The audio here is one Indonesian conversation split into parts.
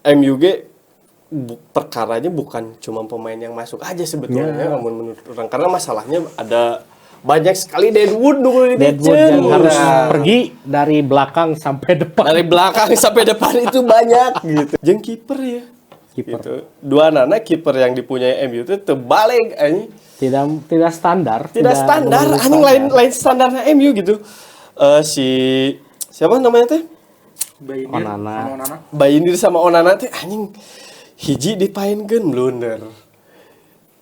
MUG perkaranya bukan cuma pemain yang masuk aja sebetulnya, menurut orang, karena masalahnya ada banyak sekali Deadwood dulu di Deadwood yang harus pergi dari belakang sampai depan. Dari belakang sampai depan itu banyak gitu. Jeung kiper ya. Kiper. Gitu. Dua nana kiper yang dipunyai MU itu terbalik anjing. Tidak standar. Tidak standar, anjing lain standarnya MU gitu. Si siapa namanya teh? Onana. Bayindir sama Onana teh anjing hiji dipaenkeun blunder.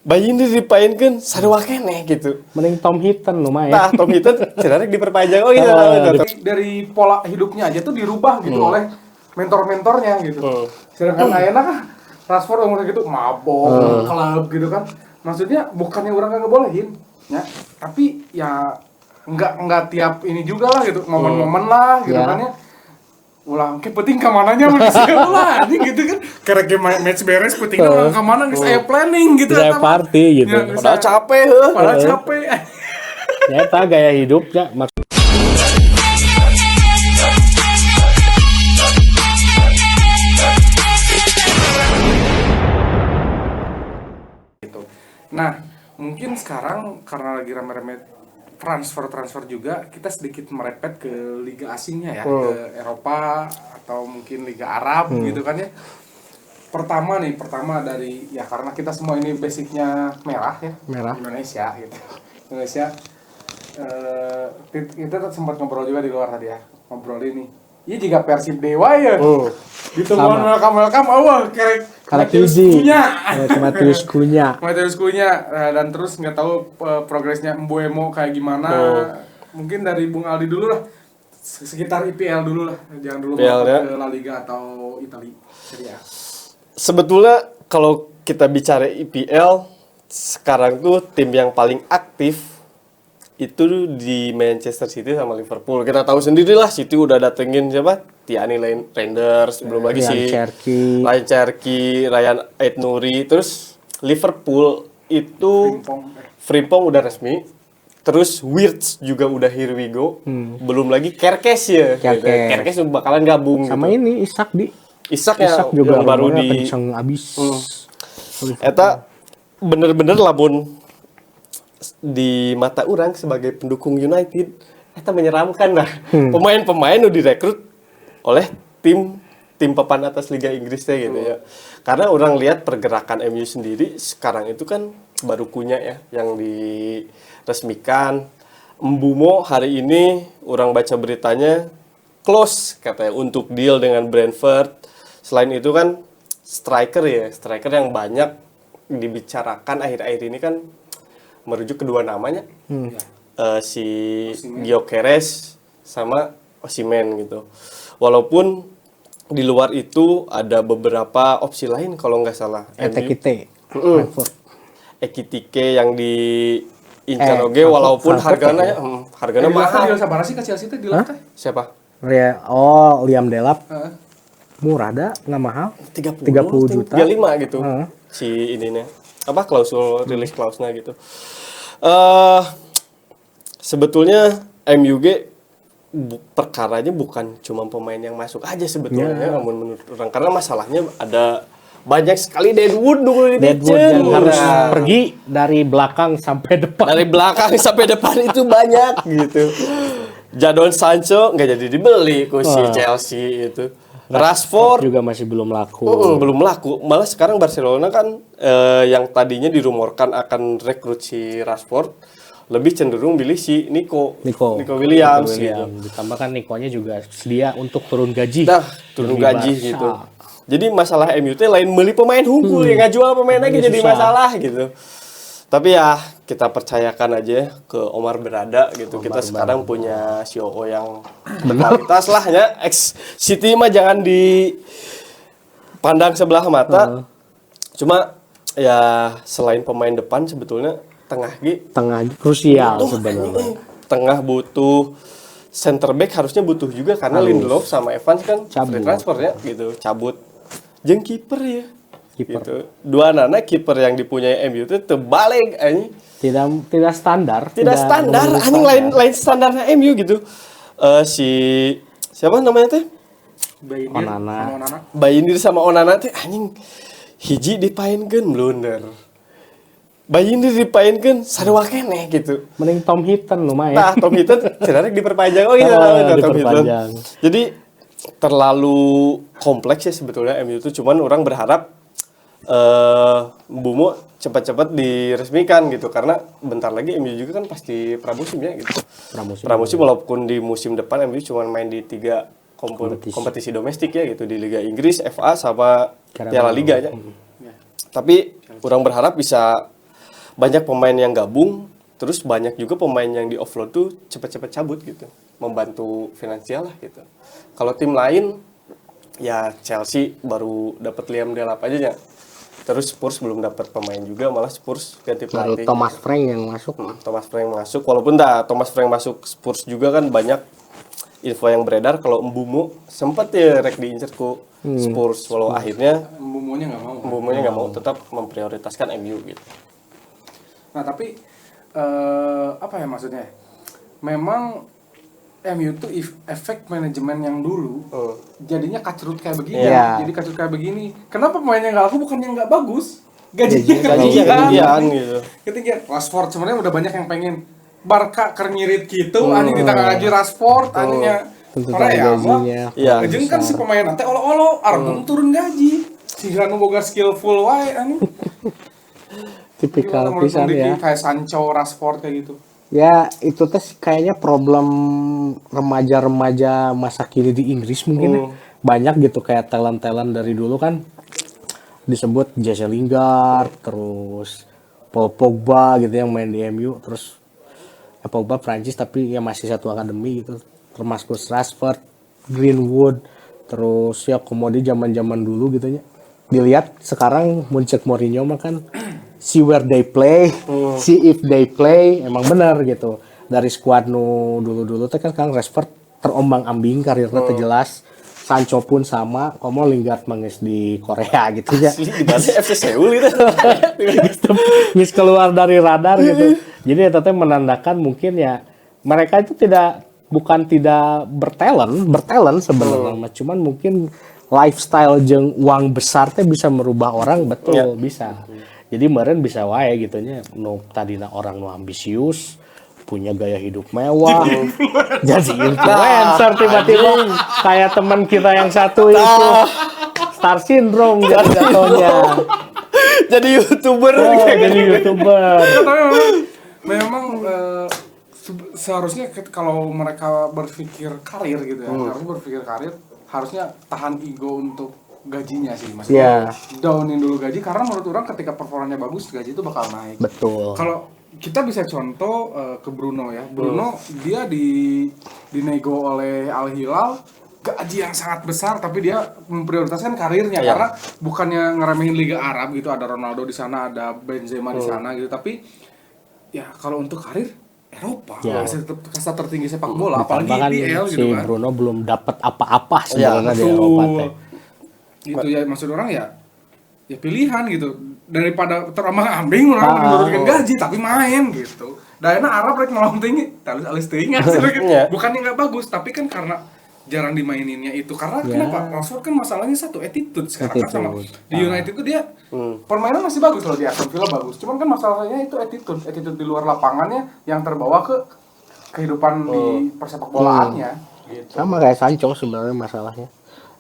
Bayindir dipaenkeun sarua keneh gitu. Mending Tom Hinton lumayan. Tah Tom Hinton cenah diperpanjang gitu. Dari pola hidupnya aja tuh dirubah gitu oleh mentor-mentornya gitu. Sedangkan ayeuna kan Rashford umur gitu mabok, klub gitu kan. Maksudnya bukannya orang nggak ngebolehin, ya, tapi ya nggak tiap ini juga lah gitu, momen-momen lah gitu kan ya. Ulang ke penting ke mananya manusia lah anjing gitu kan. Karena game match beres penting ulang ke mana geus aya planning gitu Saya party gitu. Ya, padahal capek heuh. Padahal capek. Ya eta gaya hidupnya maksud. Gitu. Nah, mungkin sekarang karena lagi rame-rame transfer juga, kita sedikit merepet ke liga asingnya ya, ke Eropa atau mungkin liga Arab gitu kan ya. Pertama dari ya karena kita semua ini basicnya merah ya, Indonesia gitu. Indonesia kita sempat ngobrol juga di luar tadi ya, ngobrol ini. Iya jika Persib Dewa ya. Gitu mohon welcome awal kayak Matius Cunha. Dan terus nggak tahu progresnya Mbuemo kayak gimana. Mungkin dari Bung Aldi dulu lah. Sekitar IPL dulu lah. Jangan dulu ke La Liga atau Italia. Jadi ya. Sebetulnya kalau kita bicara IPL sekarang tuh tim yang paling aktif itu di Manchester City sama Liverpool. Kita tahu sendirilah City udah datengin siapa? Tiani Reinders, belum lagi Ryan Cherky, Ryan Aït-Nouri. Terus Liverpool itu Frimpong udah resmi. Terus Wirtz juga udah here we go. Belum lagi Kerkez ya. Kerkez bakalan gabung sama gitu. Ini Isak juga yang baru di abis. Eta bener-bener lamun di mata orang sebagai pendukung United eta menyeramkan lah. Pemain-pemain udah direkrut oleh tim papan atas Liga Inggris gitu ya. Karena orang lihat pergerakan MU sendiri sekarang itu kan baru Cunha ya yang diresmikan. Mbumo hari ini orang baca beritanya close katanya untuk deal dengan Brentford. Selain itu kan striker yang banyak dibicarakan akhir-akhir ini kan merujuk kedua namanya, si Gyökeres sama Osimhen gitu. Walaupun di luar itu ada beberapa opsi lain kalau nggak salah. Ekitike yang diincar oge walaupun harganya mahal. Sabar sih ke Chelsea teh di lantai. Siapa? Liam Delap. Murah dah, nggak mahal. 30 juta. 35 gitu. Si ininya. Apa klausul release clause-nya gitu. Sebetulnya MUG perkaranya bukan cuma pemain yang masuk aja sebetulnya, menurut orang, karena masalahnya ada banyak sekali Deadwood dulu di yang harus pergi dari belakang sampai depan. Dari belakang sampai depan itu banyak gitu. Jadon Sancho nggak jadi dibeli ku si Chelsea itu. Rashford juga masih belum laku. Belum laku. Malah sekarang Barcelona kan yang tadinya dirumorkan akan rekrut si Rashford lebih cenderung pilih si Nico Williams. Gitu. Ditambah kan Nico-nya juga sedia untuk turun gaji. Nah, turun gaji gitu. Jadi masalah MU itu lain beli pemain unggul yang nggak jual pemain lagi jadi masalah gitu. Tapi ya kita percayakan aja ke Omar Berada gitu. Kita sekarang punya COO yang berkualitas lah ya. Ex City mah jangan dipandang sebelah mata. Cuma ya selain pemain depan sebetulnya tengah krusial sebenarnya. Tengah butuh center back harusnya butuh juga karena Lindelof sama Evans kan free transfer ya gitu, cabut. Jeung kiper ya. Gitu. Dua nana kiper yang dipunyai MU itu terbalik anjing. Tidak standar. Anjing lain standarnya MU gitu. Si siapa namanya teh? Onana. Bayindir sama Onana teh anjing hiji dipaenkeun blunder. Bayindir dipaenkeun sarua keneh gitu. Mending Tom Hinton lumayan. Nah, Tom Hinton cenderung diperpanjang. Oh gitu, Tom Hinton. Jadi terlalu kompleks ya sebetulnya MU itu, cuman orang berharap Mbeumo cepat-cepat diresmikan gitu, karena bentar lagi MU juga kan pasti pramusim ya gitu. Pramusim walaupun di musim depan MU cuma main di 3 kompetisi domestik ya gitu, di Liga Inggris, FA sama Piala Liga ya. Tapi orang berharap bisa banyak pemain yang gabung, terus banyak juga pemain yang di offload tuh cepat-cepat cabut gitu, membantu finansial lah gitu. Kalau tim lain ya Chelsea baru dapat Liam Delap aja ya. Terus Spurs belum dapat pemain juga, malah Spurs ganti pelatih. Thomas Frank yang masuk. Thomas Frank masuk, walaupun Thomas Frank masuk Spurs juga kan banyak info yang beredar kalau Mbeumo sempat ya rek diincer ku Spurs, walau akhirnya Mbeumonya nggak mau, tetap memprioritaskan MU gitu. Nah tapi apa ya maksudnya? Memang MU tuh efek manajemen yang dulu jadinya kacrut kayak begini. Jadi kacrut kayak begini. Kenapa pemainnya nggak laku? Bukan yang nggak bagus, gajinya ketinggian gitu. Ketinggian. Rashford sebenarnya udah banyak yang pengen. Barca ngirit gitu, anjing kita ngaji Rashford, anjingnya. Karena ya, jeung kan si pemain nanti olo-olo, Argung turun gaji. Si Granu boga skillful wae anjing. Tipikal pisan ya. Kayak Sancho, Rashford kayak gitu. Ya itu teh kayaknya problem remaja-remaja masa kini di Inggris mungkin banyak gitu, kayak talent-talent dari dulu kan disebut Jesse Lingard, terus Paul Pogba gitu yang main di MU, terus Pogba Prancis tapi ya masih satu akademi gitu, termasuk Rashford, Greenwood, terus ya komodi zaman-zaman dulu gitu ya. Dilihat sekarang muncul Mourinho mah kan see where they play, see if they play, emang benar gitu. Dari skuad nu dulu-dulu teh kan Rashford terombang-ambing karirnya teh jelas. Sancho pun sama, komo Lingard mangis di Korea gitu ya. Di base FC Seoul gitu. Mis keluar dari radar gitu. Jadi itu teh menandakan mungkin ya mereka itu bukan tidak bertalent sebenarnya, cuman mungkin lifestyle jeung uang besar teh bisa merubah orang, betul bisa. Jadi meren bisa wae gitu nya, nu tadina orang nu ambisius, punya gaya hidup mewah, jadi influencer tiba-tiba kayak teman kita yang satu itu star syndrome jatuhnya. Jadi YouTuber. Jadi YouTuber. Memang seharusnya kalau mereka berpikir karir gitu ya, harusnya tahan ego untuk gajinya sih, maksudnya downin dulu gaji, karena menurut orang ketika performanya bagus gaji itu bakal naik. Betul. Kalau kita bisa contoh ke Bruno ya, Bruno dia dinego oleh Al Hilal gaji yang sangat besar, tapi dia memprioritaskan karirnya karena bukannya ngeremehin Liga Arab gitu, ada Ronaldo di sana, ada Benzema di sana gitu, tapi ya kalau untuk karir Eropa, kasta tertinggi sepak bola, apalagi IPL gitu kan. Bruno belum dapat apa-apa sebenarnya di Eropa teh. Gitu ya, maksud orang ya pilihan gitu, daripada terombang-ambing orang menurunkan gaji tapi main gitu. Dayana Arab rek melong tinggi, alis tinggi bukannya nggak bagus, tapi kan karena jarang dimaininnya itu, karena kenapa? Rashford kan masalahnya satu attitude sekarang kan sama di United itu dia permainan masih bagus loh, di Aston Villa bagus, cuman kan masalahnya itu attitude di luar lapangannya yang terbawa ke kehidupan di persepak bolaannya gitu. Sama kayak Sancho sebenarnya masalahnya.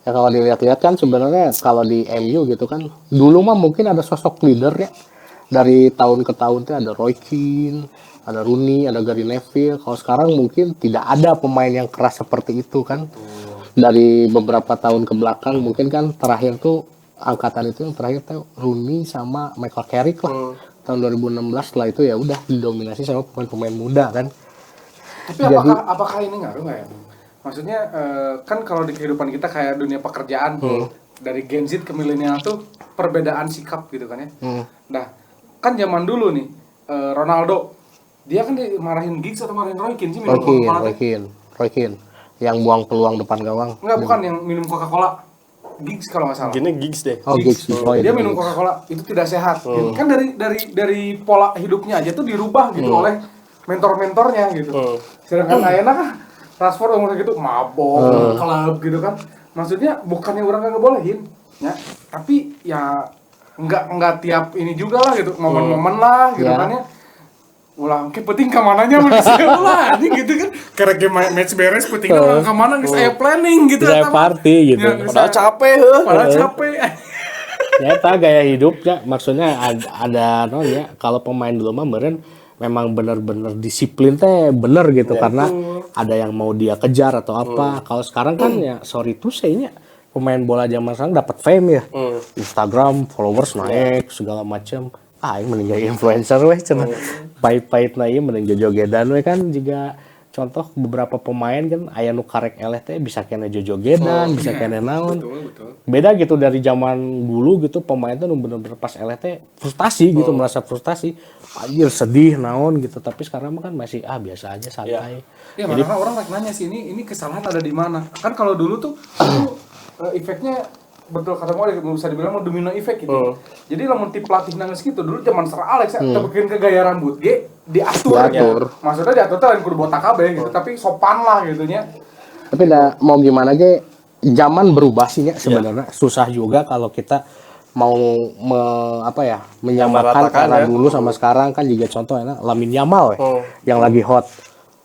Ya kalau dilihat-lihat kan sebenarnya kalau di MU gitu kan dulu mah mungkin ada sosok leader ya, dari tahun ke tahun tuh ada Roy Keane, ada Rooney, ada Gary Neville. Kalau sekarang mungkin tidak ada pemain yang keras seperti itu kan. Dari beberapa tahun ke belakang mungkin kan terakhir tuh angkatan itu yang terakhir tuh Rooney sama Michael Carrick lah. Tahun 2016, setelah itu ya udah didominasi sama pemain-pemain muda kan. Tapi apakah ini ngaruh nggak ya? Maksudnya kan kalau di kehidupan kita kayak dunia pekerjaan dari Gen Z ke milenial tuh perbedaan sikap gitu kan ya. Nah kan zaman dulu nih Ronaldo dia kan dimarahin Giggs atau marahin Roy Keane sih, Roy Keane yang buang peluang depan gawang. Enggak, bukan yang minum Coca-Cola. Giggs kalau nggak salah. Gini Giggs deh. Giggs. Dia minum Coca-Cola itu tidak sehat. Kan dari pola hidupnya aja tuh dirubah gitu oleh mentor-mentornya gitu. Sedangkan Ayana kan Rashford umur gitu mabok, klub gitu kan. maksudnya bukannya orang nggak ngebolehin ya, tapi ya nggak tiap ini juga lah gitu, momen-momen lah gitu Ya. kan ya. Ulang ke penting ke mananya manusia ulah anjing gitu kan. Karena game match beres pentingnya ulang ke mana geus aya planning gitu Saya eta mah. party gitu. Ya, geus Padahal aya- capek heuh. Padahal capek. Ya eta gaya hidupnya maksudnya ada no ya kalau pemain dulu mah meureun memang bener-bener disiplin teh bener gitu karena ada yang mau dia kejar atau apa. Kalau sekarang kan ya sorry tuh sayanya pemain bola zaman sekarang dapat fame ya. Instagram followers naik segala macam. Ah, yang mending jadi influencer weh cenah. Pahit-pahit na ieu mending jojogedan we kan juga contoh beberapa pemain kan aya nu karek eleh teh bisa kena jojogedan, bisa kena naon. Betul. Beda gitu dari zaman dulu gitu pemain tuh bener-bener pas eleh teh frustasi gitu merasa frustasi anjir sedih naon gitu tapi sekarang mah kan masih biasa aja santai. Ya makanya orang like nanya sih ini kesalahan ada di mana? Kan kalau dulu tuh efeknya betul kata mau bisa dibilang mau domino efek gitu. Jadi lamun ti pelatih nangis gitu dulu zaman Sir Alex ya bikin ke gaya rambut ge diatur. Diatur. Ya. Maksudnya diatur tuh lain kudu botak kabeh gitu tapi sopan lah gitu nya. Tapi mau gimana ge zaman berubah sih ya sebenarnya susah juga kalau kita mau menyamakan Meratakan, era ya. dulu sama sekarang kan juga contohnya Lamine Yamal yang lagi hot.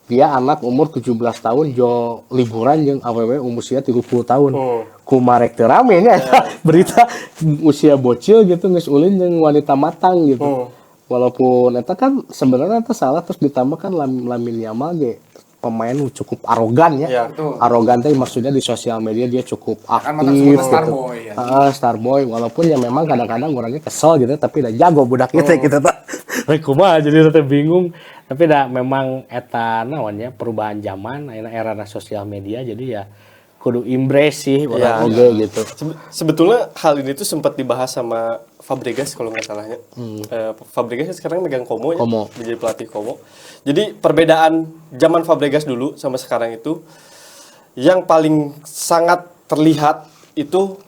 Dia anak umur 17 tahun jo liburan jeung awewe usia 30 tahun. Kumarek teu rame nya eta berita usia bocil gitu geus ulin jeung wanita matang gitu. Walaupun eta kan sebenarnya eta salah terus ditambah kan Lamine Yamal ge pemain cukup arogan ya. Iya, betul. Arogan teh maksudnya di sosial media dia cukup Kan mata aktif sebutnya Starboy ya. Starboy walaupun ya memang kadang-kadang orangnya kesel gitu tapi udah jago budak kita gitu tak. Rek kumaha jadi teh bingung. Tapi dah memang eta naonnya perubahan zaman era sosial media jadi ya kudu embrace sih orang oge gitu. Sebetulnya hal ini tuh sempat dibahas sama Fabregas kalau nggak salahnya. Fabregas sekarang megang Como ya, Como. menjadi pelatih Como. Jadi perbedaan zaman Fabregas dulu sama sekarang itu yang paling sangat terlihat itu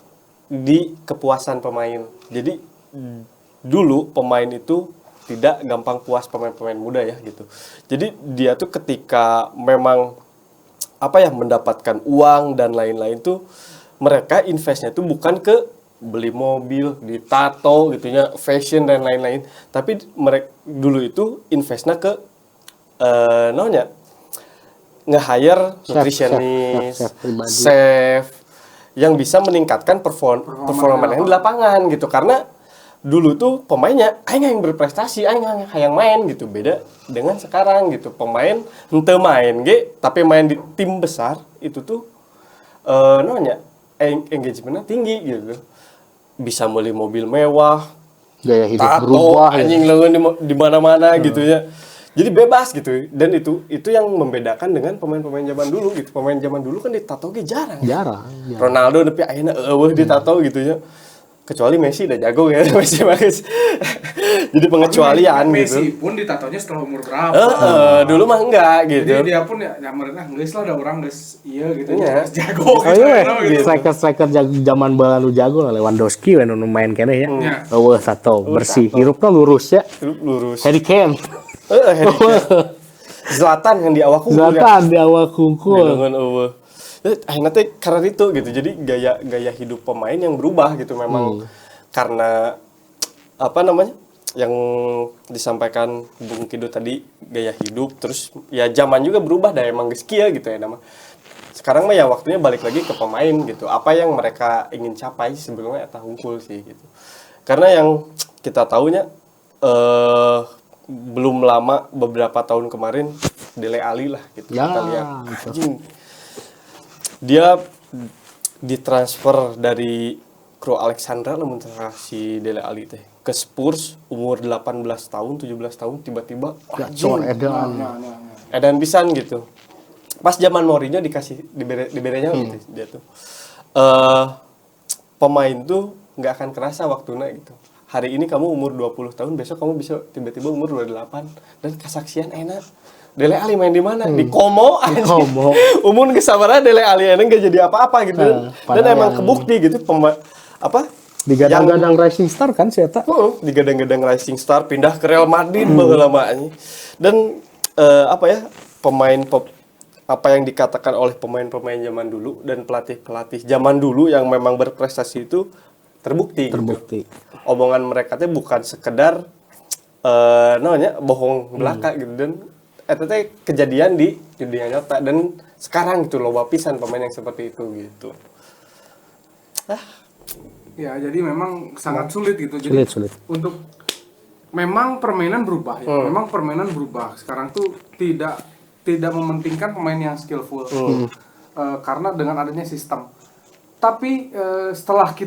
di kepuasan pemain. Jadi dulu pemain itu tidak gampang puas pemain-pemain muda ya gitu. Jadi dia tuh ketika memang mendapatkan uang dan lain-lain tuh mereka investnya tuh bukan ke beli mobil, ditato gitunya, fashion dan lain-lain, tapi mereka dulu itu investnya ke nge-hire nutritionist, chef pribadi. chef yang bisa meningkatkan performa di lapangan gitu. Karena dulu tuh pemainnya aing yang berprestasi, aing yang main gitu. Beda dengan sekarang gitu. Pemain henteu main ge tapi main di tim besar itu tuh engagementnya tinggi gitu. Bisa beli mobil mewah, Gaya hidup tato berubah ya. anjing leungeun di mana-mana gitu ya. Jadi bebas gitu. Dan itu yang membedakan dengan pemain-pemain zaman dulu gitu. Pemain zaman dulu kan ditato ge jarang. Jarang. Ronaldo tapi ayeuna eueuh ditato gitu ya. Kecuali Messi udah jago ya, Messi bagus. Jadi pengecualian Messi gitu. pun ditatonya setelah umur berapa? Dulu mah enggak gitu. Jadi dia pun ya merenah geus lah ada orang geus iya gitu Iya. geus jago Oh gitu. iya gitu. striker zaman bala nu jago lah Lewandowski we nu main keneh ya. Iya. Eueuh tato bersih, hirupna lurus ya. Lurus. Harry Kane. Harry Kane. Zlatan yang di awak unggul ya. Zlatan di awal kungkul. Dengan eueuh. Akhirnya teh karena itu gitu. Jadi gaya hidup pemain yang berubah gitu memang karena yang disampaikan Bung Kido tadi gaya hidup terus ya zaman juga berubah dah emang geus kieu gitu ya nama. Sekarang mah ya waktunya balik lagi ke pemain gitu. Apa yang mereka ingin capai sebelumnya eta hungkul sih gitu. Karena yang kita tahunya belum lama beberapa tahun kemarin Dele Alli lah gitu Ya, kita lihat. gitu. Anjing. Dia ditransfer dari Kro Alexandra lamun si Dele Alli teh ke Spurs umur 18 tahun, 17 tahun tiba-tiba Gacor edan. edan pisan gitu. Pas zaman Mourinho diberenya gitu dia tuh. Pemain tuh nggak akan kerasa waktunya gitu. Hari ini kamu umur 20 tahun, besok kamu bisa tiba-tiba umur 28 dan kesaksian enak. Dele Alli main di mana? Di Como anjing. Como. Umur kesabaran Dele Alli enak gak jadi apa-apa gitu. Dan padahal emang yang- kebukti gitu Digadang-gadang Rising Star kan si eta. digadang-gadang Rising Star pindah ke Real Madrid baheula mah anjing. Dan pemain apa yang dikatakan oleh pemain-pemain zaman dulu dan pelatih-pelatih zaman dulu yang memang berprestasi itu terbukti. Gitu. Omongan mereka tuh bukan sekedar namanya bohong belaka gitu, dan itu teh kejadian di dunia nyata, dan sekarang gitu loba pisan pemain yang seperti itu gitu. Ya, jadi memang sangat sulit gitu. Jadi Sulit. untuk memang permainan berubah ya. Memang permainan berubah. Sekarang tuh tidak mementingkan pemain yang skillful. Karena dengan adanya sistem. Tapi setelah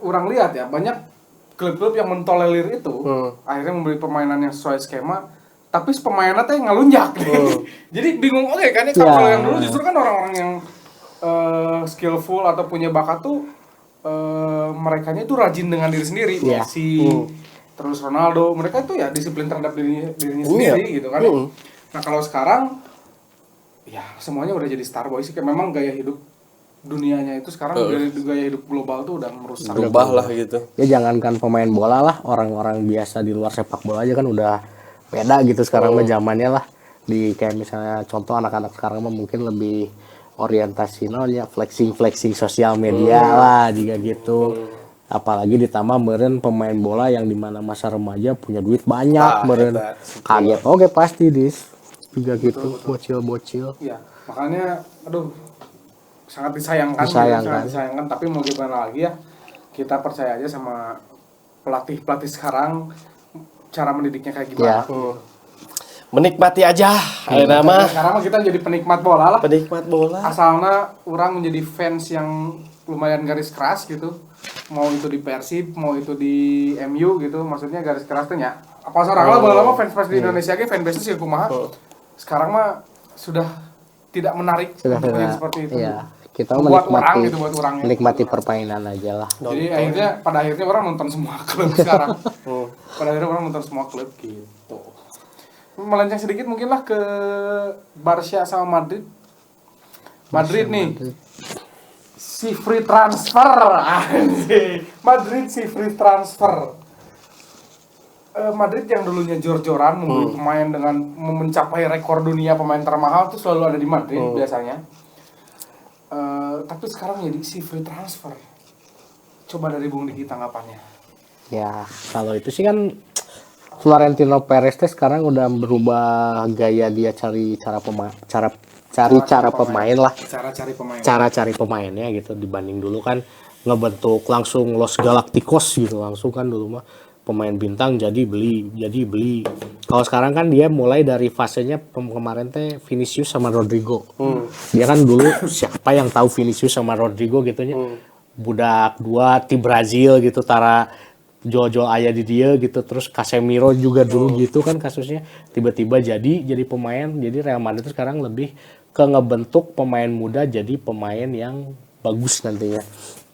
orang lihat ya, banyak klub-klub yang mentolerir itu, akhirnya membeli permainan yang sesuai skema, tapi pemainnya teh ngelunjak. Jadi bingung kan ya, kalau yang dulu justru kan orang-orang yang skillful atau punya bakat tuh merekanya itu rajin dengan diri sendiri. Messi, terus Ronaldo, mereka itu ya disiplin terhadap dirinya sendiri gitu kan. Nah, kalau sekarang ya semuanya udah jadi star boy sih, kayak memang gaya hidup dunianya itu sekarang gaya hidup global tuh udah merusak. Berubah lah gitu. Ya jangankan pemain bola lah, orang-orang biasa di luar sepak bola aja kan udah beda gitu sekarang mah zamannya lah. Di kayak misalnya contoh anak-anak sekarang mah mungkin lebih orientasi flexing sosial media lah juga gitu. Apalagi ditambah meren pemain bola yang dimana masa remaja punya duit banyak meren. Kaget oke pasti juga gitu bocil-bocil. Iya, makanya aduh sangat disayangkan, tapi mau gimana lagi ya, kita percaya aja sama pelatih sekarang, cara mendidiknya kayak gimana. Menikmati aja, nama. Sekarang mah kita jadi penikmat bola lah. Penikmat bola. Asalnya orang menjadi fans yang lumayan garis keras gitu, mau itu di Persib, mau itu di MU gitu, maksudnya garis keras tuh ya. Apa seorang lah lama fans di Indonesia ge fanbase sih kumaha. Sekarang mah sudah tidak menarik untuk yang seperti itu. Iya. Kita buat orang gitu, buat orangnya. Menikmati permainan aja lah. Jadi pada akhirnya orang nonton semua klub sekarang. Pada akhirnya orang nonton semua klub gitu. Melenceng sedikit mungkinlah ke Barca sama Madrid. Nih. Si free transfer. Madrid si free transfer. Madrid yang dulunya jor-joran membeli pemain dengan mencapai rekor dunia pemain termahal itu selalu ada di Madrid biasanya. Tapi sekarang jadi si free transfer. Coba dari Bung Diki tanggapannya. Ya, kalau itu sih kan Florentino Perez sekarang udah berubah gaya dia cari pemain lah. Cara cari pemainnya gitu, dibanding dulu kan ngebentuk langsung Los Galacticos gitu langsung kan dulu mah pemain bintang jadi beli. Kalau sekarang kan dia mulai dari fasenya kemarin Vinicius sama Rodrigo. Dia kan dulu siapa yang tahu Vinicius sama Rodrigo gitunya. Budak dua tim Brazil gitu, tara jual ayah di dia gitu, terus Casemiro juga dulu gitu kan kasusnya, tiba-tiba jadi pemain. Jadi Real Madrid itu sekarang lebih ke ngebentuk pemain muda jadi pemain yang bagus nantinya.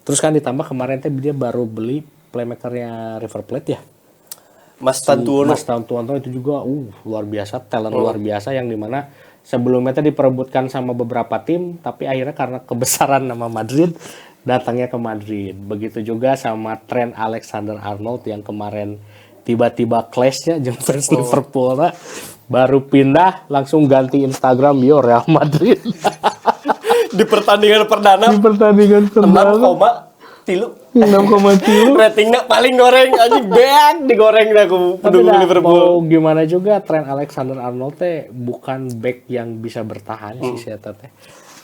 Terus kan ditambah kemarin dia baru beli playmakernya River Plate ya, Mas Tantuono itu juga luar biasa, talent luar biasa yang dimana sebelumnya diperebutkan sama beberapa tim, tapi akhirnya karena kebesaran nama Madrid datangnya ke Madrid. Begitu juga sama Trent Alexander-Arnold yang kemarin tiba-tiba clash-nya jeung fans Liverpool baru pindah langsung ganti Instagram Real Madrid. Di pertandingan perdana 6,3 ratingnya paling goreng anjing, beak digoreng dah aku pendukung Liverpool. Mau gimana juga Trent Alexander-Arnold bukan back yang bisa bertahan sih saya teh.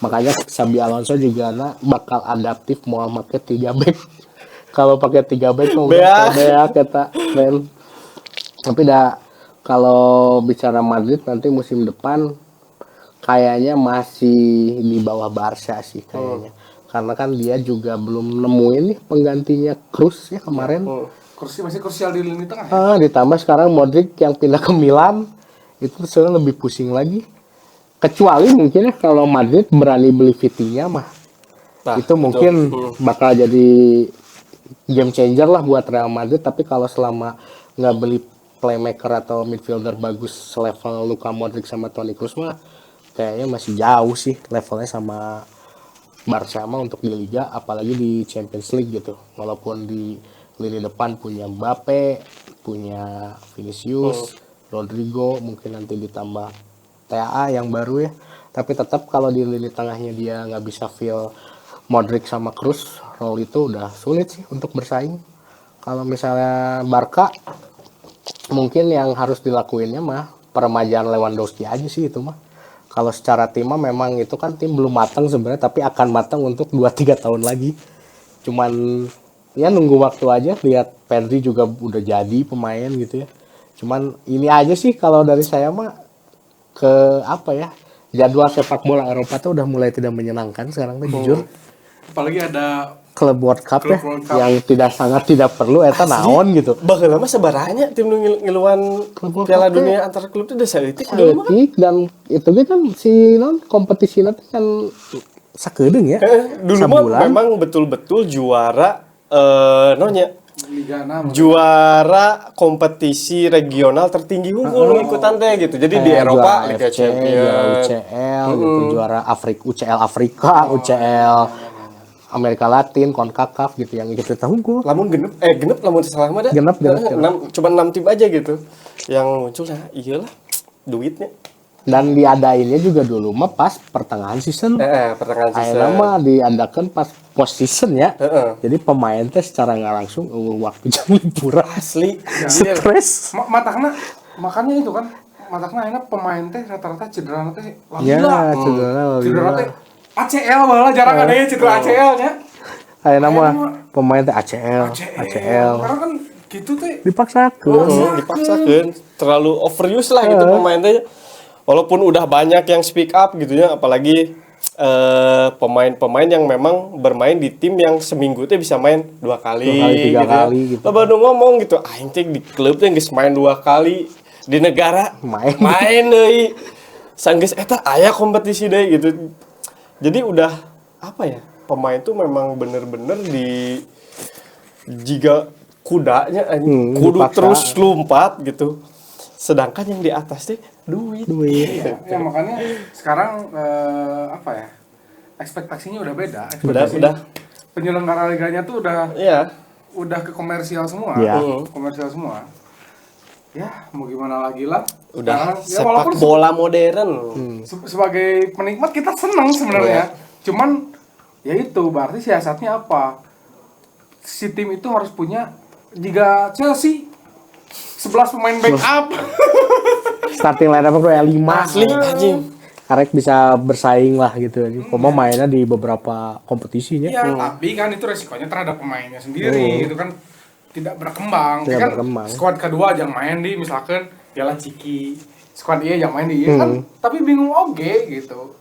Makanya Xabi Alonso juga bakal adaptif mau pakai 3 back. Kalau pakai 3 back mau beak kata men. Tapi kalau bicara Madrid nanti musim depan kayaknya masih di bawah Barca sih kayaknya. Karena kan dia juga belum nemuin nih penggantinya Kroos ya kemarin. Masih krusial di lini tengah ya? Ditambah sekarang Modric yang pindah ke Milan, itu sebenarnya lebih pusing lagi. Kecuali mungkin kalau Madrid berani beli Vitinha mah. Itu mungkin bakal jadi game changer lah buat Real Madrid. Tapi kalau selama nggak beli playmaker atau midfielder bagus selevel Luka Modric sama Toni Kroos mah kayaknya masih jauh sih levelnya sama Barca untuk di Liga, apalagi di Champions League gitu. Walaupun di lini depan punya Mbappe, punya Vinicius, Rodrigo, mungkin nanti ditambah TAA yang baru ya. Tapi tetap kalau di lini tengahnya dia nggak bisa feel Modric sama Kroos, role itu udah sulit sih untuk bersaing. Kalau misalnya Barca, mungkin yang harus dilakuinnya mah peremajaan Lewandowski aja sih itu mah. Kalau secara tim mah memang itu kan tim belum matang sebenarnya, tapi akan matang untuk 2-3 tahun lagi. Cuman ya nunggu waktu aja, lihat Pedri juga udah jadi pemain gitu ya. Cuman ini aja sih kalau dari saya mah ke apa ya, jadwal sepak bola Eropa tuh udah mulai tidak menyenangkan sekarang tuh jujur. Apalagi ada Klub World Cup ya, Klub World Cup. yang tidak perlu eta naon gitu. Baheula mah sabaranya tim nu ngiluan Klub World Piala Cup Dunia antar klub itu udah saeutik dulu mah. Politik dan itu kan si non kompetisinya tuh kan sakedeung ya. Dulu mah memang betul-betul juara nonya Liga 6. juara kompetisi regional tertinggi unggul ikutan teh gitu. Jadi di Eropa Liga FC, juara Champions. UCL gitu, juara UCL Afrika, UCL Amerika Latin, CONCACAF gitu yang gitu tahu gue. Lamun genep lamun salah mah dah. Genep. Cuma 6 tim aja gitu yang muncul. Nah, iyalah duitnya. Dan diadainnya juga dulu mah pas pertengahan season. Pertengahan season. Akhirnya mah diadakan pas post season ya. Heeh. Jadi pemain teh secara nggak langsung waktu jam liburan Asli. stres. Makanya itu kan matakna enak pemain teh rata-rata cedera teh Ya, cedera cedera. teh ACL malah jarang ada yang cedera ACL nya. Akhirnya mah pemain teh ACL. Karena kan gitu teh Dipaksakan. Dipaksakan terlalu overuse lah gitu pemain teh. Walaupun udah banyak yang speak up gitu ya, apalagi pemain-pemain yang memang bermain di tim yang seminggu teh bisa main 2 kali, 3 kali gitu. gitu. Lo baru ngomong gitu, aing teh di klub teh geus main 2 kali, di negara main deui. Sanggeus eta aya kompetisi deui gitu. Jadi udah apa ya? Pemain tuh memang bener-bener jika kudanya kudu dipaksa. terus lompat gitu. Sedangkan yang di atas teh duit. ya makanya sekarang apa ya? Ekspektasinya udah beda. Udah. Penyelenggara liganya tuh Iya. udah ke komersial semua. Iya. Komersial semua. Ya, mau gimana lagi lah. Udah Sekarang, ya sepak walaupun bola modern. sebagai penikmat kita senang sebenarnya. Cuman ya itu berarti siasatnya apa? Si tim itu harus punya jika Chelsea 11 pemain backup. Starting line up kayak 5 Asli anjing. Karek bisa bersaing lah gitu. Koma mainnya di beberapa kompetisinya. Iya, tapi kan itu resikonya terhadap pemainnya sendiri itu kan tidak berkembang. Tidak kan berkembang. Squad kedua yang main di misalkan Piala Ciki, squad iya yang main di iya kan tapi bingung oge gitu.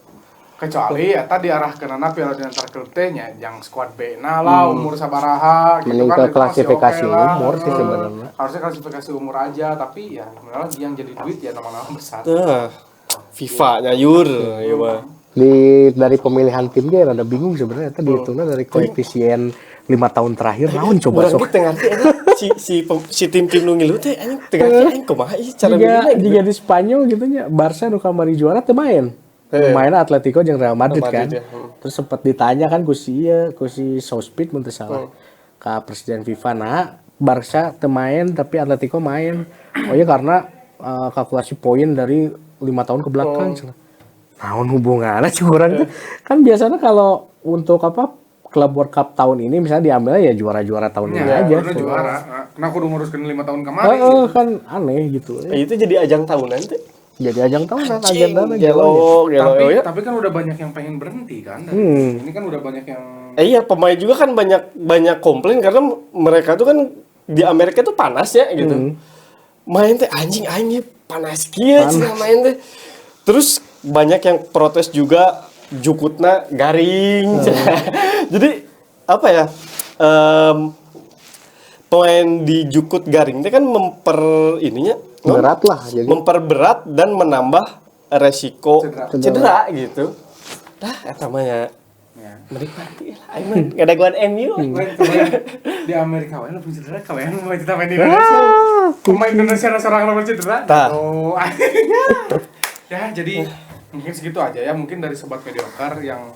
Kecuali eta diarahkeunana Piala Dunia antar klub teh nya yang squad B nah lah umur sabaraha gitu Mending kan ke itu masih klasifikasi oke lah. umur sih sebenarnya. Harusnya klasifikasi umur aja tapi ya sebenarnya yang jadi duit ya nama-nama besar. FIFA nyayur ya mah. Dari pemilihan tim dia rada bingung sebenarnya. Tadi dihitungnya dari koefisien 5 tahun terakhir. Naon coba Urang sok. ge teu ngarti si tim-tim nu ngilu teh anjing teu ngarti aing kumaha ieu cara milihna gitu. Jika di Spanyol gitu nya Barca nu kamari juara teu main. Main Atletico jeung Real Madrid kan. Ya. Terus sempat ditanya kan ku si Southpit mun teu salah. Ka presiden FIFA nah Barca teu main tapi Atletico main. Oh iya karena kalkulasi poin dari 5 tahun ke belakang. Naon hubungannya sih orang tuh? Kan biasanya kalau untuk Club World Cup tahun ini misalnya diambilnya ya juara-juara tahun ini aja. Udah juara. Nah, aku udah nguruskan 5 tahun kemarin. Kan aneh gitu. Itu jadi ajang tahunan teh. Jadi ajang tahunan Anjing, agendanya gelo ya. Tapi kan udah banyak yang pengen berhenti kan. Ini kan udah banyak yang Iya, pemain juga kan banyak komplain karena mereka tuh kan di Amerika tuh panas ya gitu. Main teh anjing aing panas kieu cenah main teh. Terus banyak yang protes juga jukutna garing. Jadi apa ya? Pemain di jukut garing itu kan berat lah jadi. memperberat dan menambah resiko cedera gitu. Eta mah ya menikmati lah. Aing mah ngadaguan MU. di Amerika wae lebih cedera kawan mau kita main di Indonesia. Pemain Indonesia seorang orang cedera. Oh, akhirnya. Ya, jadi mungkin segitu aja ya. Mungkin dari sobat mediocre yang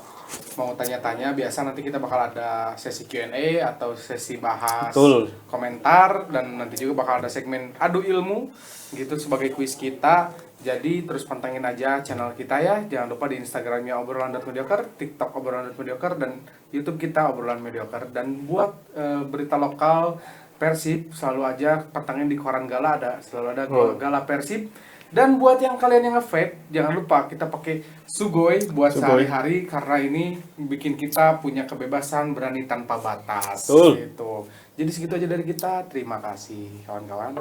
mau tanya-tanya, biasa nanti kita bakal ada sesi Q&A atau sesi bahas Betul. komentar, dan nanti juga bakal ada segmen adu ilmu gitu sebagai kuis kita. Jadi terus pantengin aja channel kita ya. Jangan lupa di Instagramnya obrolan.mediocre, TikTok obrolan.mediocre, dan YouTube kita obrolan mediocre. Dan buat berita lokal Persib selalu aja pantengin di koran Gala, selalu ada Gala Persib. Dan buat yang kalian yang nge-vape, jangan lupa kita pakai Sugoi buat sehari-hari, karena ini bikin kita punya kebebasan berani tanpa batas. Betul. Gitu. Jadi segitu aja dari kita. Terima kasih kawan-kawan.